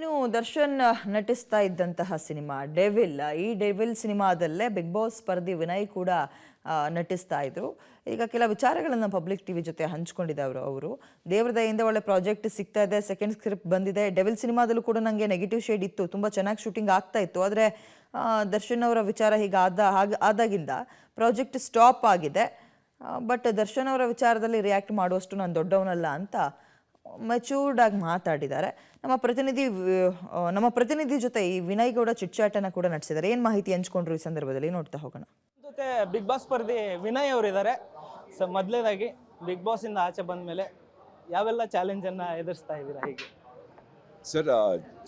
ಇನ್ನು ದರ್ಶನ್ ನಟಿಸ್ತಾ ಇದ್ದಂತಹ cinema devil. ಈ ಡೆವಿಲ್ ಸಿನಿಮಾದಲ್ಲೇ ಬಿಗ್ ಬಾಸ್ ಸ್ಪರ್ಧಿ ವಿನಯ್ ಕೂಡ ನಟಿಸ್ತಾ ಇದ್ರು. ಈಗ ಕೆಲ ವಿಚಾರಗಳನ್ನು ಪಬ್ಲಿಕ್ ಟಿವಿ ಜೊತೆ ಹಂಚ್ಕೊಂಡಿದ್ದಾರೆ ಅವರು. ದೇವ್ರ ದಯೆಯಿಂದ ಒಳ್ಳೆ ಪ್ರಾಜೆಕ್ಟ್ ಸಿಗ್ತಾ ಇದೆ, ಸೆಕೆಂಡ್ ಸ್ಕ್ರಿಪ್ಟ್ ಬಂದಿದೆ. ಡೆವಿಲ್ ಸಿನಿಮಾದಲ್ಲೂ ಕೂಡ ನನಗೆ ನೆಗೆಟಿವ್ ಶೇಡ್ ಇತ್ತು, ತುಂಬ ಚೆನ್ನಾಗಿ ಶೂಟಿಂಗ್ ಆಗ್ತಾ ಇತ್ತು. ಆದರೆ ದರ್ಶನ್ ಅವರ ವಿಚಾರ ಆದಾಗಿಂದ ಪ್ರಾಜೆಕ್ಟ್ ಸ್ಟಾಪ್ ಆಗಿದೆ. ಬಟ್ ದರ್ಶನ್ ಅವರ ವಿಚಾರದಲ್ಲಿ ರಿಯಾಕ್ಟ್ ಮಾಡುವಷ್ಟು ನಾನು ದೊಡ್ಡವನಲ್ಲ ಅಂತ ಮೆಚೂರ್ಡ್ ಆಗಿ ಮಾತಾಡಿದ್ದಾರೆ. ನಮ್ಮ ಪ್ರತಿನಿಧಿ ಜೊತೆ ಈ ವಿನಯ್ ಗೌಡ ಚಿಟ್ಚಾಟನ ಕೂಡ ನಡೆಸಿದ್ದಾರೆ. ಏನು ಮಾಹಿತಿ ಹಂಚ್ಕೊಂಡ್ರು ಈ ಸಂದರ್ಭದಲ್ಲಿ ನೋಡ್ತಾ ಹೋಗೋಣ. ಜೊತೆ ಬಿಗ್ ಬಾಸ್ ಸ್ಪರ್ಧಿ ವಿನಯ್ ಅವರಿದ್ದಾರೆ. ಮೊದಲನೇದಾಗಿ ಬಿಗ್ ಬಾಸ್ ಇಂದ ಆಚೆ ಬಂದ ಮೇಲೆ ಯಾವೆಲ್ಲ ಚಾಲೆಂಜ್ ಅನ್ನ ಎದುರಿಸ್ತಾ ಇದ್ದೀರಾ? ಹೀಗೆ ಸರ್,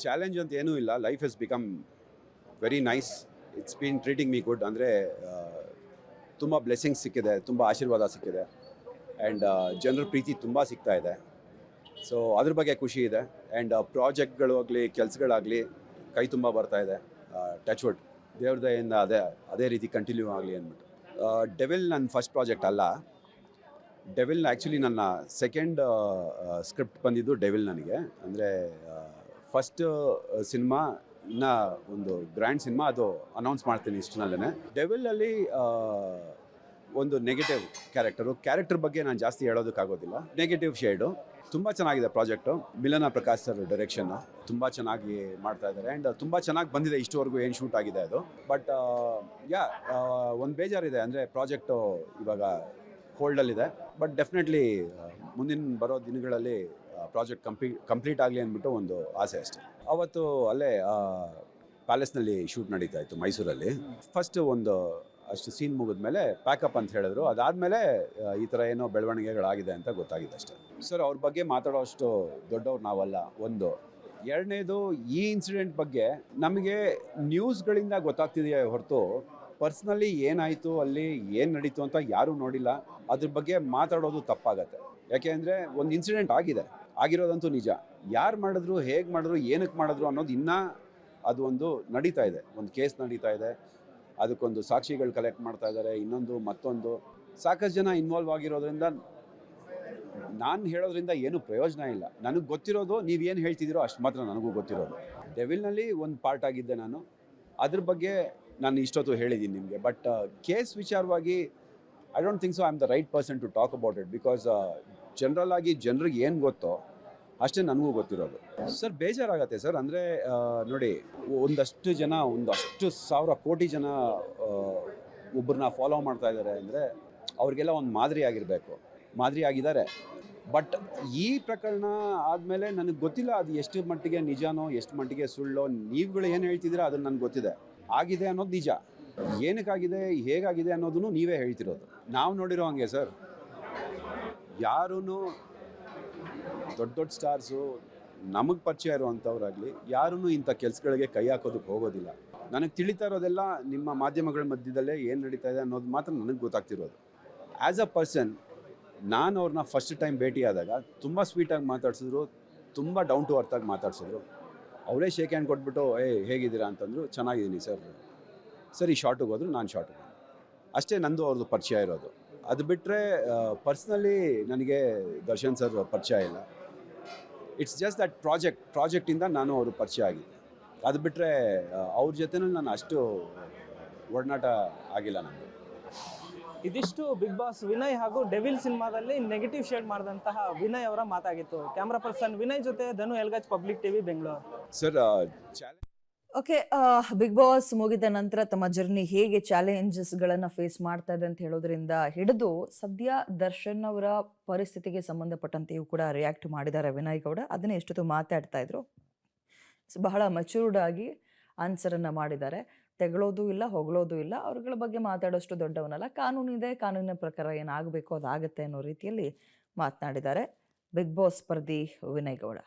ಚಾಲೆಂಜ್ ಅಂತ ಏನೂ ಇಲ್ಲ. Life has become very nice. It's been treating me good. ಅಂದರೆ ತುಂಬ ಬ್ಲೆಸ್ಸಿಂಗ್ಸ್ ಸಿಕ್ಕಿದೆ, ತುಂಬ ಆಶೀರ್ವಾದ ಸಿಕ್ಕಿದೆ, ಆ್ಯಂಡ್ ಜನರ ಪ್ರೀತಿ ತುಂಬ ಸಿಗ್ತಾ ಇದೆ. ಸೊ ಅದ್ರ ಬಗ್ಗೆ ಖುಷಿ ಇದೆ. ಆ್ಯಂಡ್ ಪ್ರಾಜೆಕ್ಟ್ಗಳು ಆಗಲಿ, ಕೆಲಸಗಳಾಗಲಿ ಕೈ ತುಂಬ ಬರ್ತಾ ಇದೆ. ಟಚ್ ವುಡ್, ದೇವ್ರ ದಯೆಯಿಂದ ಅದೇ ರೀತಿ ಕಂಟಿನ್ಯೂ ಆಗಲಿ ಅಂದ್ಬಿಟ್ಟು. ಡೆವಿಲ್ ನನ್ನ ಫಸ್ಟ್ ಪ್ರಾಜೆಕ್ಟ್ ಅಲ್ಲ. ಡೆವಿಲ್ ಆ್ಯಕ್ಚುಲಿ ನನ್ನ ಸೆಕೆಂಡ್ ಸ್ಕ್ರಿಪ್ಟ್ ಬಂದಿದ್ದು ಡೆವಿಲ್ ನನಗೆ. ಅಂದರೆ ಫಸ್ಟ್ ಸಿನಿಮಾ ಇನ್ನೂ ಒಂದು ಗ್ರ್ಯಾಂಡ್ ಸಿನಿಮಾ, ಅದು ಅನೌನ್ಸ್ ಮಾಡ್ತೀನಿ ಇಷ್ಟನಲ್ಲೇ. ಡೆವಿಲಲ್ಲಿ ಒಂದು ನೆಗೆಟಿವ್ ಕ್ಯಾರೆಕ್ಟರ್ ಬಗ್ಗೆ ನಾನು ಜಾಸ್ತಿ ಹೇಳೋದಕ್ಕಾಗೋದಿಲ್ಲ. ನೆಗೆಟಿವ್ ಶೇಡು ತುಂಬ ಚೆನ್ನಾಗಿದೆ ಪ್ರಾಜೆಕ್ಟು. ಮಿಲನ ಪ್ರಕಾಶ್ ಸರ್ ಡೈರೆಕ್ಷನ್ನು ತುಂಬ ಚೆನ್ನಾಗಿ ಮಾಡ್ತಾ ಇದ್ದಾರೆ. ಆ್ಯಂಡ್ ತುಂಬ ಚೆನ್ನಾಗಿ ಬಂದಿದೆ ಇಷ್ಟವರೆಗೂ ಏನು ಶೂಟ್ ಆಗಿದೆ ಅದು. ಬಟ್ ಒಂದು ಬೇಜಾರಿದೆ, ಅಂದರೆ ಪ್ರಾಜೆಕ್ಟು ಇವಾಗ ಹೋಲ್ಡಲ್ಲಿದೆ. ಬಟ್ ಡೆಫಿನೆಟ್ಲಿ ಮುಂದಿನ ಬರೋ ದಿನಗಳಲ್ಲಿ ಪ್ರಾಜೆಕ್ಟ್ ಕಂಪ್ಲೀಟ್ ಆಗಲಿ ಅಂದ್ಬಿಟ್ಟು ಒಂದು ಆಸೆ ಅಷ್ಟೆ. ಅವತ್ತು ಅಲ್ಲೇ ಪ್ಯಾಲೇಸ್ನಲ್ಲಿ ಶೂಟ್ ನಡೀತಾ ಇತ್ತು ಮೈಸೂರಲ್ಲಿ. ಫಸ್ಟು ಒಂದು ಅಷ್ಟು ಸೀನ್ ಮುಗಿದ್ಮೇಲೆ ಪ್ಯಾಕಪ್ ಅಂತ ಹೇಳಿದ್ರು. ಅದಾದಮೇಲೆ ಈ ಥರ ಏನೋ ಬೆಳವಣಿಗೆಗಳಾಗಿದೆ ಅಂತ ಗೊತ್ತಾಗಿದೆ ಅಷ್ಟೇ. ಸರ್, ಅವ್ರ ಬಗ್ಗೆ ಮಾತಾಡೋ ಅಷ್ಟು ದೊಡ್ಡವ್ರು ನಾವಲ್ಲ, ಒಂದು. ಎರಡನೇದು, ಈ ಇನ್ಸಿಡೆಂಟ್ ಬಗ್ಗೆ ನಮಗೆ ನ್ಯೂಸ್ಗಳಿಂದ ಗೊತ್ತಾಗ್ತಿದೆಯೇ ಹೊರತು ಪರ್ಸ್ನಲಿ ಏನಾಯಿತು, ಅಲ್ಲಿ ಏನು ನಡೀತು ಅಂತ ಯಾರೂ ನೋಡಿಲ್ಲ. ಅದ್ರ ಬಗ್ಗೆ ಮಾತಾಡೋದು ತಪ್ಪಾಗತ್ತೆ. ಯಾಕೆ ಅಂದರೆ ಒಂದು ಇನ್ಸಿಡೆಂಟ್ ಆಗಿರೋದಂತೂ ನಿಜ. ಯಾರು ಮಾಡಿದ್ರು, ಹೇಗೆ ಮಾಡಿದ್ರು, ಏನಕ್ಕೆ ಮಾಡಿದ್ರು ಅನ್ನೋದು ಇನ್ನೂ ಅದು ಒಂದು ನಡೀತಾ ಇದೆ. ಒಂದು ಕೇಸ್ ನಡೀತಾ ಇದೆ, ಅದಕ್ಕೊಂದು ಸಾಕ್ಷಿಗಳು ಕಲೆಕ್ಟ್ ಮಾಡ್ತಾ ಇದ್ದಾರೆ, ಇನ್ನೊಂದು ಮತ್ತೊಂದು. ಸಾಕಷ್ಟು ಜನ ಇನ್ವಾಲ್ವ್ ಆಗಿರೋದ್ರಿಂದ ನಾನು ಹೇಳೋದ್ರಿಂದ ಏನೂ ಪ್ರಯೋಜನ ಇಲ್ಲ. ನನಗೆ ಗೊತ್ತಿರೋದು ನೀವೇನು ಹೇಳ್ತಿದ್ದೀರೋ ಅಷ್ಟು ಮಾತ್ರ ನನಗೂ ಗೊತ್ತಿರೋದು. ಡೆವಿಲ್ನಲ್ಲಿ ಒಂದು ಪಾರ್ಟ್ ಆಗಿದ್ದೆ ನಾನು. ಅದ್ರ ಬಗ್ಗೆ ನಾನು ಇಷ್ಟೊತ್ತು ಹೇಳಿದ್ದೀನಿ ನಿಮಗೆ. ಬಟ್ ಕೇಸ್ ವಿಚಾರವಾಗಿ I don't think so I am the right person to talk about it. Because general ಆಗಿ ಜನರಿಗೆ ಏನು ಗೊತ್ತೋ ಅಷ್ಟೇ ನನಗೂ ಗೊತ್ತಿರೋದು. ಸರ್, ಬೇಜಾರಾಗತ್ತೆ ಸರ್. ಅಂದರೆ ನೋಡಿ, ಒಂದಷ್ಟು ಜನ, ಒಂದಷ್ಟು ಸಾವಿರ ಕೋಟಿ ಜನ ಒಬ್ಬರನ್ನ ಫಾಲೋ ಮಾಡ್ತಾ ಇದ್ದಾರೆ ಅಂದರೆ ಅವ್ರಿಗೆಲ್ಲ ಒಂದು ಮಾದರಿ ಆಗಿರಬೇಕು. ಮಾದರಿ ಆಗಿದ್ದಾರೆ. ಬಟ್ ಈ ಪ್ರಕರಣ ಆದಮೇಲೆ ನನಗೆ ಗೊತ್ತಿಲ್ಲ ಅದು ಎಷ್ಟು ಮಟ್ಟಿಗೆ ನಿಜನೋ, ಎಷ್ಟು ಮಟ್ಟಿಗೆ ಸುಳ್ಳೋ. ನೀವುಗಳು ಏನು ಹೇಳ್ತಿದ್ದೀರಾ ಅದನ್ನು ನನಗೆ ಗೊತ್ತಿದೆ. ಆಗಿದೆ ಅನ್ನೋದು ನಿಜ. ಏನಕ್ಕಾಗಿದೆ, ಹೇಗಾಗಿದೆ ಅನ್ನೋದನ್ನು ನೀವೇ ಹೇಳ್ತಿರೋದು. ನಾವು ನೋಡಿರೋ ಹಂಗೆ ಸರ್, ಯಾರೂ ದೊಡ್ಡ ಸ್ಟಾರ್ಸು, ನಮಗೆ ಪರಿಚಯ ಇರುವಂಥವ್ರಾಗಲಿ ಯಾರೂ ಇಂಥ ಕೆಲಸಗಳಿಗೆ ಕೈ ಹಾಕೋದಕ್ಕೆ ಹೋಗೋದಿಲ್ಲ. ನನಗೆ ತಿಳಿತಾ ಇರೋದೆಲ್ಲ ನಿಮ್ಮ ಮಾಧ್ಯಮಗಳ ಮಧ್ಯದಲ್ಲೇ ಏನು ನಡೀತಾ ಇದೆ ಅನ್ನೋದು ಮಾತ್ರ ನನಗೆ ಗೊತ್ತಾಗ್ತಿರೋದು. ಆ್ಯಸ್ ಅ ಪರ್ಸನ್ ನಾನು ಅವ್ರನ್ನ ಫಸ್ಟ್ ಟೈಮ್ ಭೇಟಿಯಾದಾಗ ತುಂಬ ಸ್ವೀಟಾಗಿ ಮಾತಾಡ್ಸಿದ್ರು, ತುಂಬ ಡೌನ್ ಟು ಅರ್ಥಾಗಿ ಮಾತಾಡ್ಸಿದ್ರು. ಅವರೇ ಶೇಕ್ ಹ್ಯಾಂಡ್ ಕೊಟ್ಬಿಟ್ಟು ಹೇಗಿದ್ದೀರಾ ಅಂತಂದರು. ಚೆನ್ನಾಗಿದ್ದೀನಿ ಸರ್. ಸರಿ, ಶಾರ್ಟಿಗೆ ಹೋದ್ರು, ನಾನು ಶಾರ್ಟಿಗೆ ಹೋದೆ. ಅಷ್ಟೇ ನಂದು ಅವ್ರದ್ದು ಪರಿಚಯ ಇರೋದು. ಅದು ಬಿಟ್ಟರೆ ಪರ್ಸ್ನಲಿ ನನಗೆ ದರ್ಶನ್ ಸರ್ ಪರಿಚಯ ಇಲ್ಲ. ಇಟ್ಸ್ ಜಸ್ಟ್ ದಟ್ ಪ್ರಾಜೆಕ್ಟಿಂದ ನಾನು ಅವರು ಪರಿಚಯ ಆಗಿದ್ದೆ. ಅದು ಬಿಟ್ಟರೆ ಅವ್ರ ಜೊತೆನೂ ನಾನು ಅಷ್ಟು ಒಡನಾಟ ಆಗಿಲ್ಲ ನನಗೆ. ಇದಿಷ್ಟು ಬಿಗ್ ಬಾಸ್ ವಿನಯ್ ಹಾಗೂ ಡೆವಿಲ್ ಸಿನಿಮಾದಲ್ಲಿ ನೆಗೆಟಿವ್ ಶೇಡ್ ಮಾಡಿದಂತಹ ವಿನಯ್ ಅವರ ಮಾತಾಗಿತ್ತು. ಕ್ಯಾಮ್ರಾ ಪರ್ಸನ್ ವಿನಯ್ ಜೊತೆ ಧನು ಎಲ್ಗಜ್, public TV, Bengaluru. Sir, okay, big boss ಮುಗಿದ ನಂತರ ತಮ್ಮ ಜರ್ನಿ ಹೇಗೆ ಚಾಲೆಂಜಸ್ಗಳನ್ನು ಫೇಸ್ ಮಾಡ್ತಾ ಇದೆ ಅಂತ ಹೇಳೋದ್ರಿಂದ ಹಿಡಿದು ಸದ್ಯ ದರ್ಶನ್ ಅವರ ಪರಿಸ್ಥಿತಿಗೆ ಸಂಬಂಧಪಟ್ಟಂತೆಯೂ ಕೂಡ ರಿಯಾಕ್ಟ್ ಮಾಡಿದ್ದಾರೆ ವಿನಯ್ ಗೌಡ. ಅದನ್ನೇ ಎಷ್ಟೊತ್ತು ಮಾತಾಡ್ತಾ ಇದ್ರು. ಬಹಳ ಮೆಚೂರ್ಡ್ ಆಗಿ ಆನ್ಸರನ್ನು ಮಾಡಿದ್ದಾರೆ. ತೆಗಳೋದು ಇಲ್ಲ, ಹೊಗಳೋದು ಇಲ್ಲ. ಅವ್ರಗಳ ಬಗ್ಗೆ ಮಾತಾಡೋಷ್ಟು ದೊಡ್ಡವನಲ್ಲ. ಕಾನೂನಿದೆ, ಕಾನೂನಿನ ಪ್ರಕಾರ ಏನಾಗಬೇಕು ಅದಾಗತ್ತೆ ಅನ್ನೋ ರೀತಿಯಲ್ಲಿ ಮಾತನಾಡಿದ್ದಾರೆ ಬಿಗ್ ಬಾಸ್ ಸ್ಪರ್ಧಿ ವಿನಯ್ ಗೌಡ.